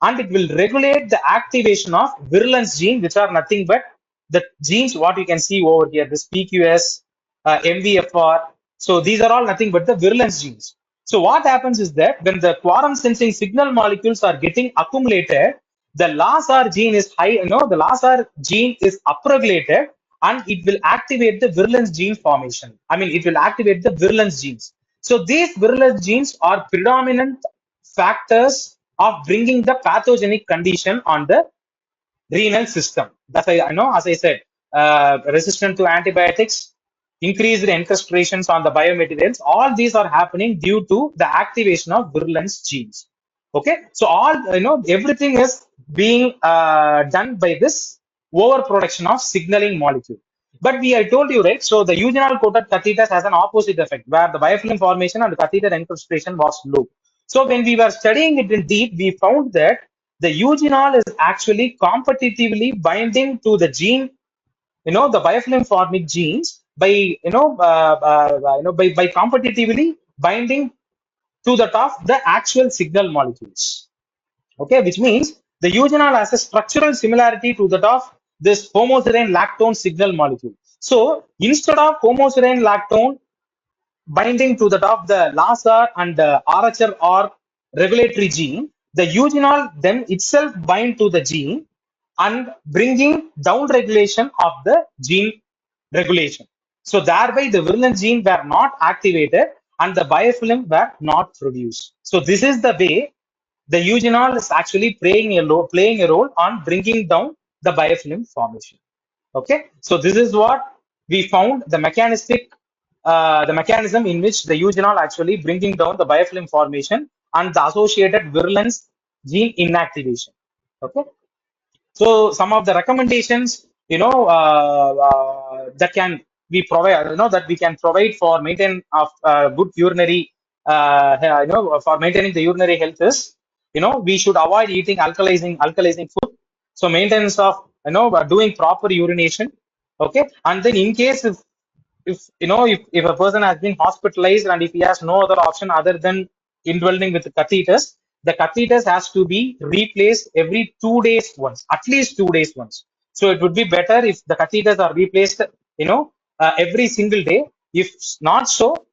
and it will regulate the activation of virulence gene, which are nothing but the genes what you can see over here, this PQS, MVFR. So these are all nothing but the virulence genes. So what happens is that when the quorum sensing signal molecules are getting accumulated, the LAS-R gene is high, the LAS-R gene is upregulated and it will activate the virulence gene formation. I mean, it will activate the virulence genes. So these virulence genes are predominant factors of bringing the pathogenic condition on the renal system. That's why I know, as I said, resistant to antibiotics, increased encrustations on the biomaterials. All these are happening due to the activation of virulence genes. Okay, so all everything is being done by this overproduction of signaling molecule. But I told you, right? So the eugenol coated catheters has an opposite effect, where the biofilm formation and catheter incrustation was low. So when we were studying it in deep, we found that the eugenol is actually competitively binding to the gene, the biofilm forming genes by, by competitively binding to the top the actual signal molecules. Okay, which means the eugenol has a structural similarity to that of this homoserine lactone signal molecule. So instead of homoserine lactone binding to that of the LAS-R and RHR regulatory gene, the eugenol then itself bind to the gene and bringing down regulation of the gene regulation. So thereby the virulent gene were not activated and the biofilm were not produced. So this is the way the eugenol is actually playing a role on bringing down the biofilm formation. Okay, so this is what we found the mechanism in which the eugenol actually bringing down the biofilm formation and the associated virulence gene inactivation. Okay, so some of the recommendations, that can we provide, that we can provide for maintain of good urinary, for maintaining the urinary health is, we should avoid eating alkalizing food. So maintenance of, doing proper urination. Okay, and then in case if a person has been hospitalized and if he has no other option other than indwelling with catheters, the catheters has to be replaced every 2 days once, at least 2 days once. So it would be better if the catheters are replaced, every single day. If not so,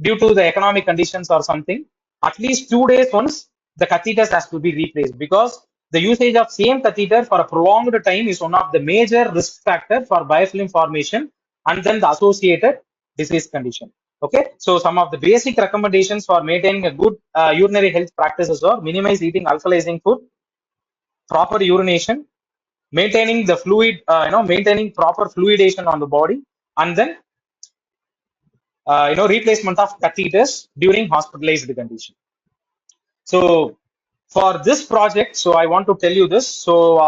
due to the economic conditions or something, at least 2 days once the catheters has to be replaced, because the usage of same catheter for a prolonged time is one of the major risk factor for biofilm formation and then the associated disease condition. Okay, so some of the basic recommendations for maintaining a good urinary health practices are minimize eating alkalizing food, proper urination, maintaining the fluid, maintaining proper fluidation on the body, and then replacement of catheters during hospitalized condition. So for this project, so I want to tell you this. So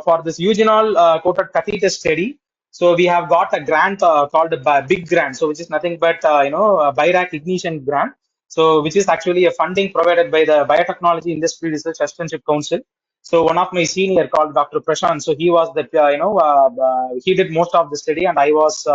for this eugenol coated catheter study, so we have got a grant called a big grant, so which is nothing but a BIRAC ignition grant. So which is actually a funding provided by the Biotechnology Industry Research Assistantship Council. So one of my senior called Dr. Prashant, so he was the he did most of the study, and I was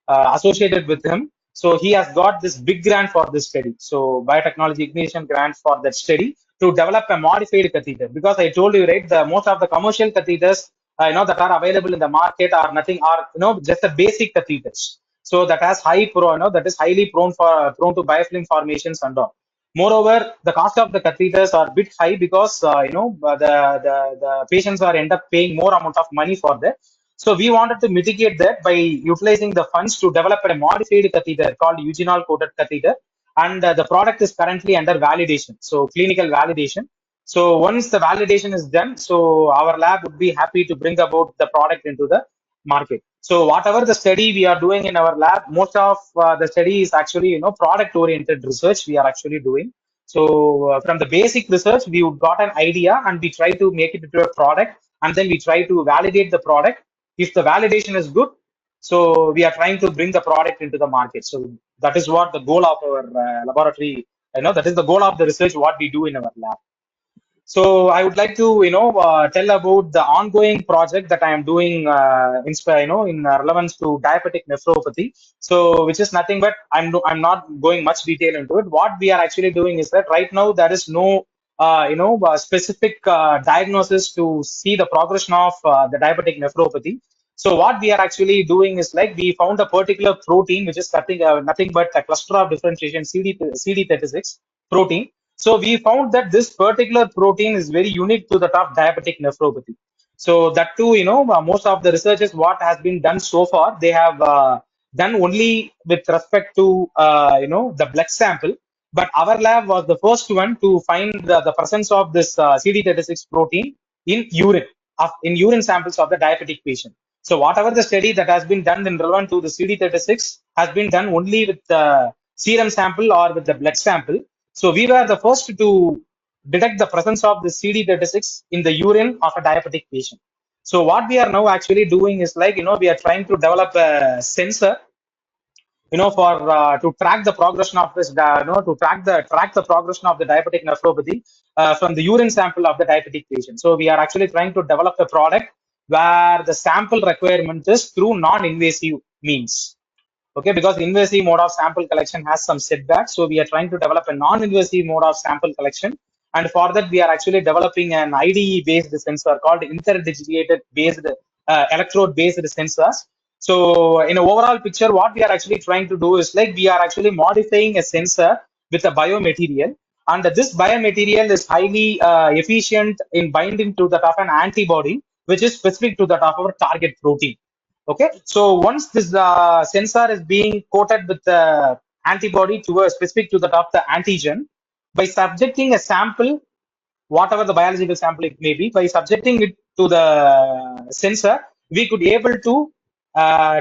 associated with him. So he has got this big grant for this study. So biotechnology ignition grant for that study to develop a modified catheter. Because I told you, right, the most of the commercial catheters, that are available in the market are nothing, are just the basic catheters. So that has that is highly prone to biofilm formations and all. Moreover, the cost of the catheters are a bit high because the patients are end up paying more amount of money for that. So we wanted to mitigate that by utilizing the funds to develop a modified catheter called eugenol coated catheter, and the product is currently under validation, so clinical validation. So once the validation is done, so our lab would be happy to bring about the product into the market. So whatever the study we are doing in our lab, most of the study is actually product oriented research we are actually doing. So from the basic research, we got an idea and we try to make it into a product, and then we try to validate the product. If the validation is good, so we are trying to bring the product into the market. So that is what the goal of our laboratory, that is the goal of the research what we do in our lab. So I would like to, tell about the ongoing project that I am doing, in relevance to diabetic nephropathy. So, which is nothing but I'm not going much detail into it. What we are actually doing is that right now there is no, specific diagnosis to see the progression of the diabetic nephropathy. So what we are actually doing is like we found a particular protein which is nothing but a cluster of differentiation CD36 protein. So we found that this particular protein is very unique to the of diabetic nephropathy. So that too, most of the researches what has been done so far, they have done only with respect to the blood sample. But our lab was the first one to find the presence of this CD36 protein in urine samples of the diabetic patient. So whatever the study that has been done in relevant to the CD36 has been done only with the serum sample or with the blood sample. So we were the first to detect the presence of the CD36 in the urine of a diabetic patient. So what we are now actually doing is like, we are trying to develop a sensor, for to track the progression of this, to track the progression of the diabetic nephropathy from the urine sample of the diabetic patient. So we are actually trying to develop a product where the sample requirement is through non-invasive means. Okay, because invasive mode of sample collection has some setbacks. So we are trying to develop a non-invasive mode of sample collection. And for that, we are actually developing an IDE-based sensor called interdigitated based electrode-based sensors. So in an overall picture, what we are actually trying to do is like we are actually modifying a sensor with a biomaterial. And this biomaterial is highly efficient in binding to that of an antibody, which is specific to that of our target protein. Okay, so once this sensor is being coated with the antibody to a specific to the of the antigen, by subjecting a sample, whatever the biological sample it may be, by subjecting it to the sensor, we could able to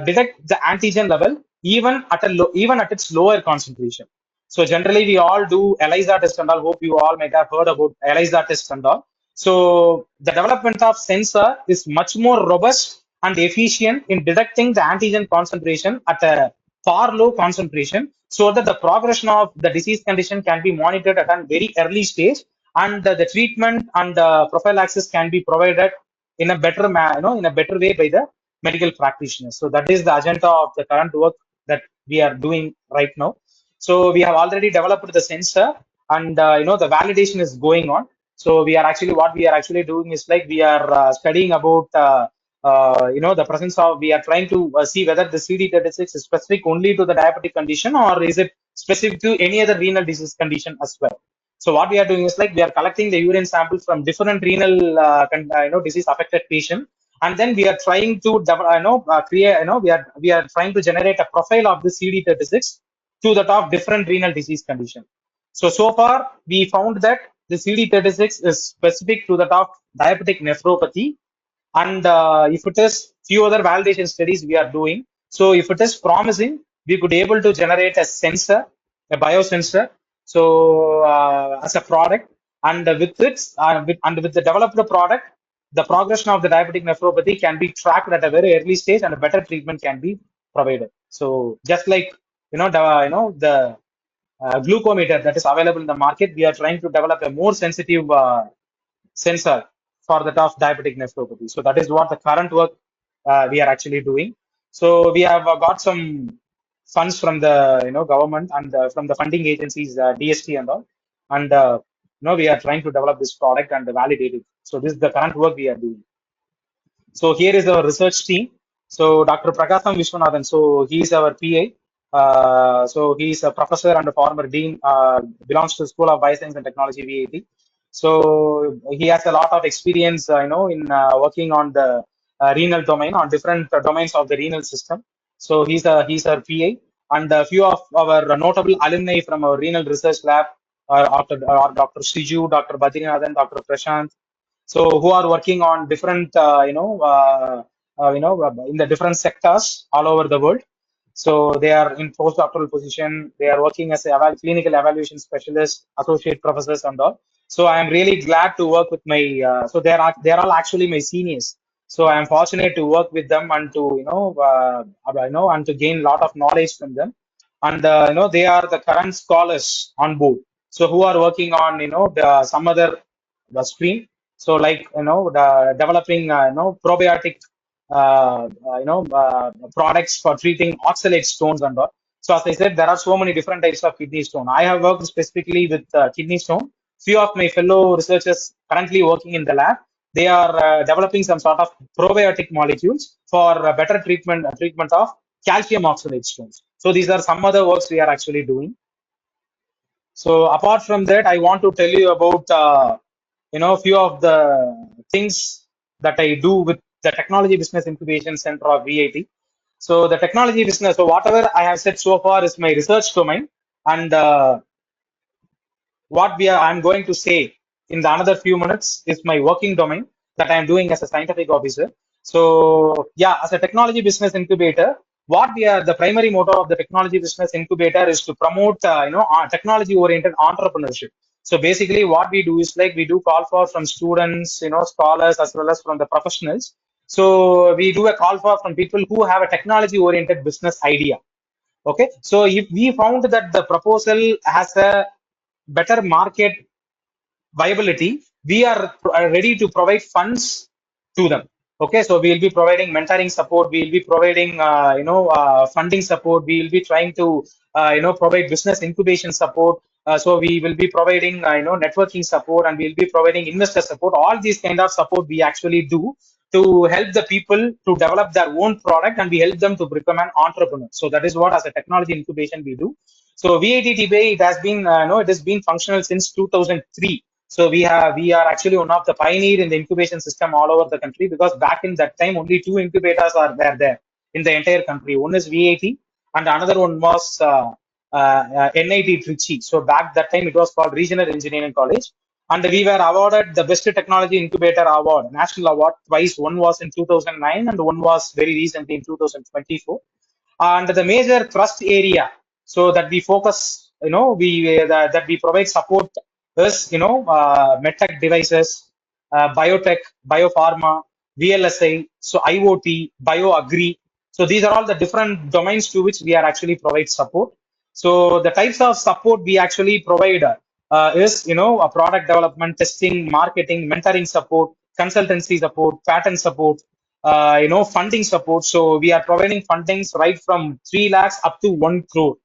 detect the antigen level even at its lower concentration. So generally we all do ELISA test and all. Hope you all might have heard about ELISA test and all. So the development of sensor is much more robust and efficient in detecting the antigen concentration at a far low concentration, so that the progression of the disease condition can be monitored at a very early stage, and the treatment and prophylaxis can be provided in a better in a better way by the medical practitioners. So that is the agenda of the current work that we are doing right now. So we have already developed the sensor, and the validation is going on. So we are actually what we are actually doing is like we are studying about the presence of, we are trying to see whether the CD36 is specific only to the diabetic condition or is it specific to any other renal disease condition as well. So what we are doing is like we are collecting the urine samples from different renal disease affected patient, and then we are trying to create, we are trying to generate a profile of the CD36 to the top different renal disease condition. So far we found that the CD36 is specific to the top diabetic nephropathy, and if it is few other validation studies we are doing. So if it is promising, we could able to generate a sensor, a biosensor, so as a product, and with the developed product, the progression of the diabetic nephropathy can be tracked at a very early stage and a better treatment can be provided. So just like the glucometer that is available in the market, we are trying to develop a more sensitive sensor for that of diabetic nephropathy. So that is what the current work we are actually doing. So we have got some funds from the government and from the funding agencies, DST and all, and we are trying to develop this product and validate it. So this is the current work we are doing. So here is our research team. So Dr. Prakasam Vishwanathan, so he is our PA. So he is a professor and a former dean, belongs to School of Bioscience and Technology, VAT. So he has a lot of experience, in working on the renal domain, on different domains of the renal system. So he's our PA, and a few of our notable alumni from our renal research lab are Dr. Sriju, Dr. Badrinathan, Dr. Prashant, so who are working on different in the different sectors all over the world. So they are in postdoctoral position, they are working as a clinical evaluation specialist, associate professors and all. So I am really glad to work with my so they are all actually my seniors. So I am fortunate to work with them and to and to gain a lot of knowledge from them. And they are the current scholars on board, so who are working on some other the stream. So like the developing probiotic products for treating oxalate stones and all. So as I said, there are so many different types of kidney stone. I have worked specifically with kidney stone. Few of my fellow researchers currently working in the lab, they are developing some sort of probiotic molecules for better treatment of calcium oxalate stones. So these are some other works we are actually doing. So apart from that, I want to tell you about few of the things that I do with the Technology Business Incubation Center of VIT. So the technology business, so whatever I have said so far is my research domain, and what I'm going to say in the another few minutes is my working domain that I'm doing as a scientific officer. So yeah, as a technology business incubator, what we are, the primary motto of the technology business incubator is to promote technology oriented entrepreneurship. So basically what we do is like we do call for from students, scholars, as well as from the professionals. So we do a call for from people who have a technology oriented business idea. Okay, so if we found that the proposal has a better market viability, we are ready to provide funds to them. Okay, so we will be providing mentoring support, we will be providing funding support, we will be trying to provide business incubation support. So we will be providing networking support, and we will be providing investor support. All these kind of support we actually do to help the people to develop their own product, and we help them to become an entrepreneur. So that is what as a technology incubation we do. So VIT it has been it has been functional since 2003. So we are actually one of the pioneer in the incubation system all over the country, because back in that time only two incubators were there in the entire country. One is VIT and another one was NIT Trichy. So back that time it was called Regional Engineering College, and we were awarded the Best Technology Incubator Award, National Award twice. One was in 2009 and one was very recently in 2024. And the major thrust area, so that we focus, that we provide support is, medtech devices, biotech, biopharma, VLSI, so IoT, bioagri. So these are all the different domains to which we are actually provide support. So the types of support we actually provide is, a product development, testing, marketing, mentoring support, consultancy support, patent support, funding support. So we are providing fundings right from 3 lakhs up to 1 crore.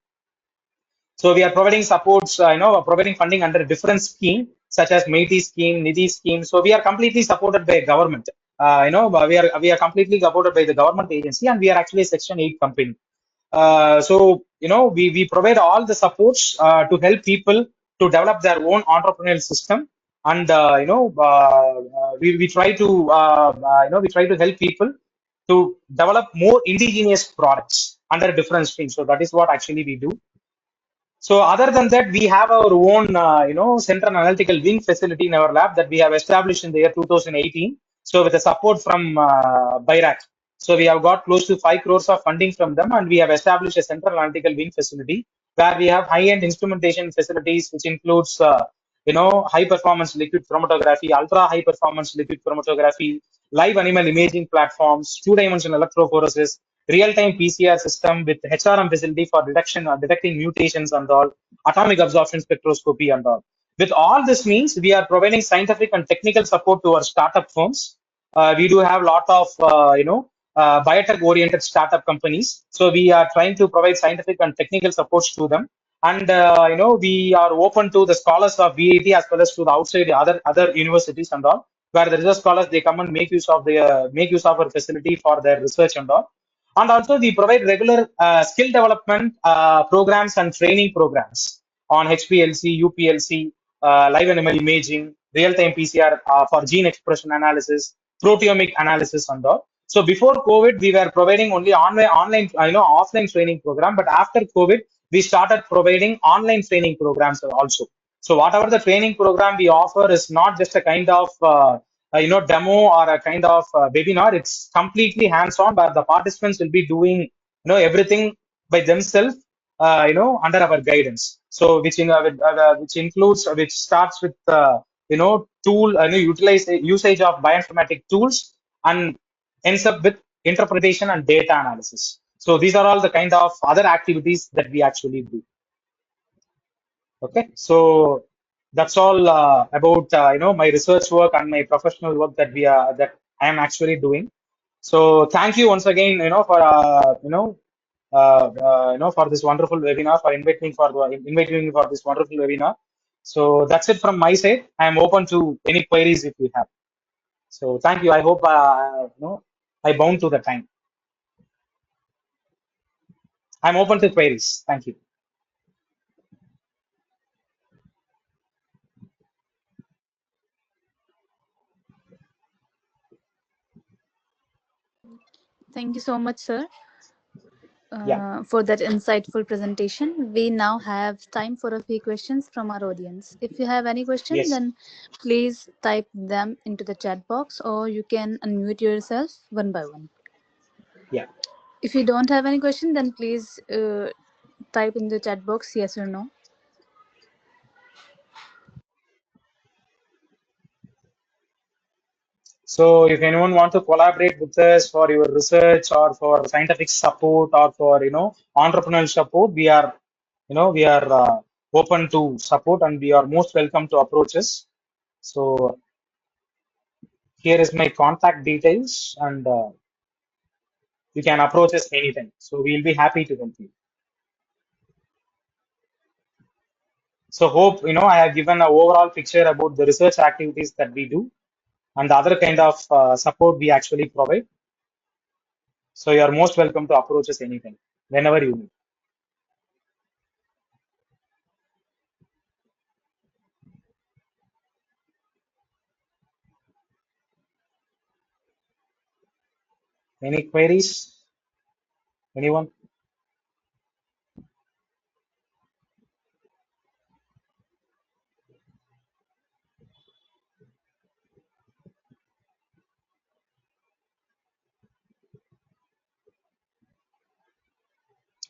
So we are providing supports, providing funding under different scheme such as MeitY scheme, Nidhi scheme. So we are completely supported by government. we are completely supported by the government agency, and we are actually a Section 8 company. So we provide all the supports to help people to develop their own entrepreneurial system, and we try to we try to help people to develop more indigenous products under different streams. So that is what actually we do. So other than that, we have our own, central analytical wing facility in our lab that we have established in the year 2018. So with the support from BIRAC. So we have got close to 5 crores of funding from them, and we have established a central analytical wing facility where we have high-end instrumentation facilities, which includes, high performance liquid chromatography, ultra high performance liquid chromatography, live animal imaging platforms, two-dimensional electrophoresis, real-time PCR system with HRM facility for detecting mutations and all, atomic absorption spectroscopy and all. With all this means, we are providing scientific and technical support to our startup firms. We do have a lot of, biotech-oriented startup companies. So we are trying to provide scientific and technical supports to them. And we are open to the scholars of VIT as well as to the outside other universities and all, where the research scholars they come and make use of our facility for their research and all. And also, we provide regular skill development programs and training programs on HPLC, UPLC, live animal imaging, real-time PCR for gene expression analysis, proteomic analysis, and all. So before COVID, we were providing only online, offline training program. But after COVID, we started providing online training programs also. So whatever the training program we offer is not just a kind of demo or a kind of webinar. It's completely hands-on, where the participants will be doing everything by themselves, under our guidance. So which includes, which starts with tool utilize usage of bioinformatic tools, and ends up with interpretation and data analysis. So these are all the kind of other activities that we actually do. Okay, so that's all about my research work and my professional work that I am actually doing. So thank you once again, for for this wonderful webinar, for inviting me for this wonderful webinar. So that's it from my side. I am open to any queries if you have. So thank you. I hope I bound to the time. I'm open to queries. Thank you. Thank you so much, sir, Yeah. for that insightful presentation. We now have time for a few questions from our audience. If you have any question, Yes. then please type them into the chat box, or you can unmute yourself one by one. Yeah. If you don't have any question, then please type in the chat box yes or no. So if anyone want to collaborate with us for your research or for scientific support or for entrepreneurial support, we are open to support, and we are most welcome to approach us. So here is my contact details, and you can approach us anytime. So we'll be happy to help you. So hope I have given an overall picture about the research activities that we do and the other kind of support we actually provide. So you are most welcome to approach us anytime, whenever you need. Any queries? Anyone?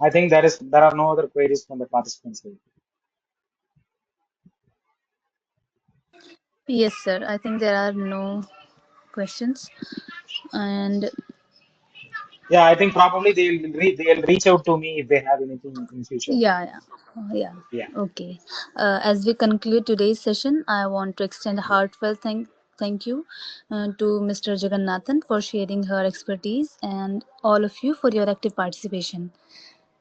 I think there are no other queries from the participants. Yes, sir. I think there are no questions. And Yeah, I think probably they'll reach out to me if they have anything in future. yeah. Yeah. Okay. As we conclude today's session, I want to extend a heartfelt thank you to Mr. Jagannathan for sharing her expertise, and all of you for your active participation.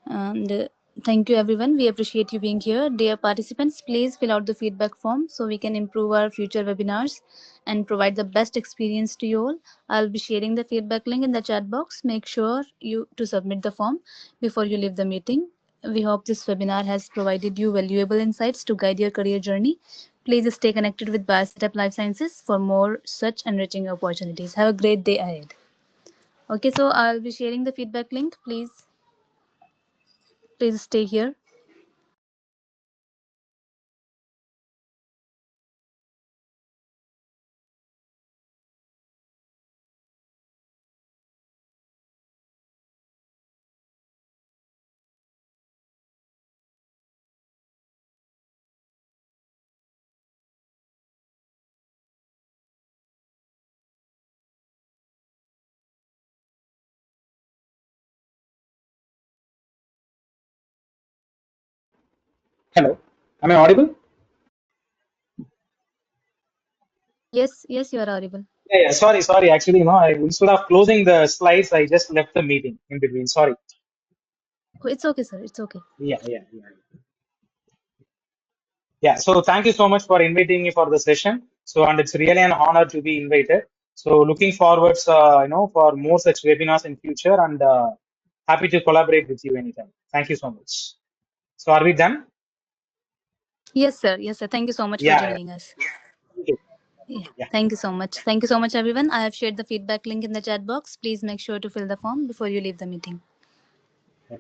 And Thank you, everyone. We appreciate you being here. Dear participants, please fill out the feedback form so we can improve our future webinars and provide the best experience to you all. I'll be sharing the feedback link in the chat box. Make sure you to submit the form before you leave the meeting. We hope this webinar has provided you valuable insights to guide your career journey. Please stay connected with Biosetup Life Sciences for more such enriching opportunities. Have a great day ahead. Okay, so I'll be sharing the feedback link. Please stay here. Hello, am I audible? Yes, you are audible. Yeah. Sorry. Actually, instead of closing the slides, I just left the meeting in between. Sorry. Oh, it's okay, sir. It's okay. Yeah. Yeah. So thank you so much for inviting me for the session. So, and it's really an honor to be invited. So, looking forward, for more such webinars in future, and happy to collaborate with you anytime. Thank you so much. So, are we done? Yes, sir. Yes, sir. Thank you so much for Yeah. joining us. Thank you. Yeah. Yeah. Thank you so much. Thank you so much, everyone. I have shared the feedback link in the chat box. Please make sure to fill the form before you leave the meeting. Yeah.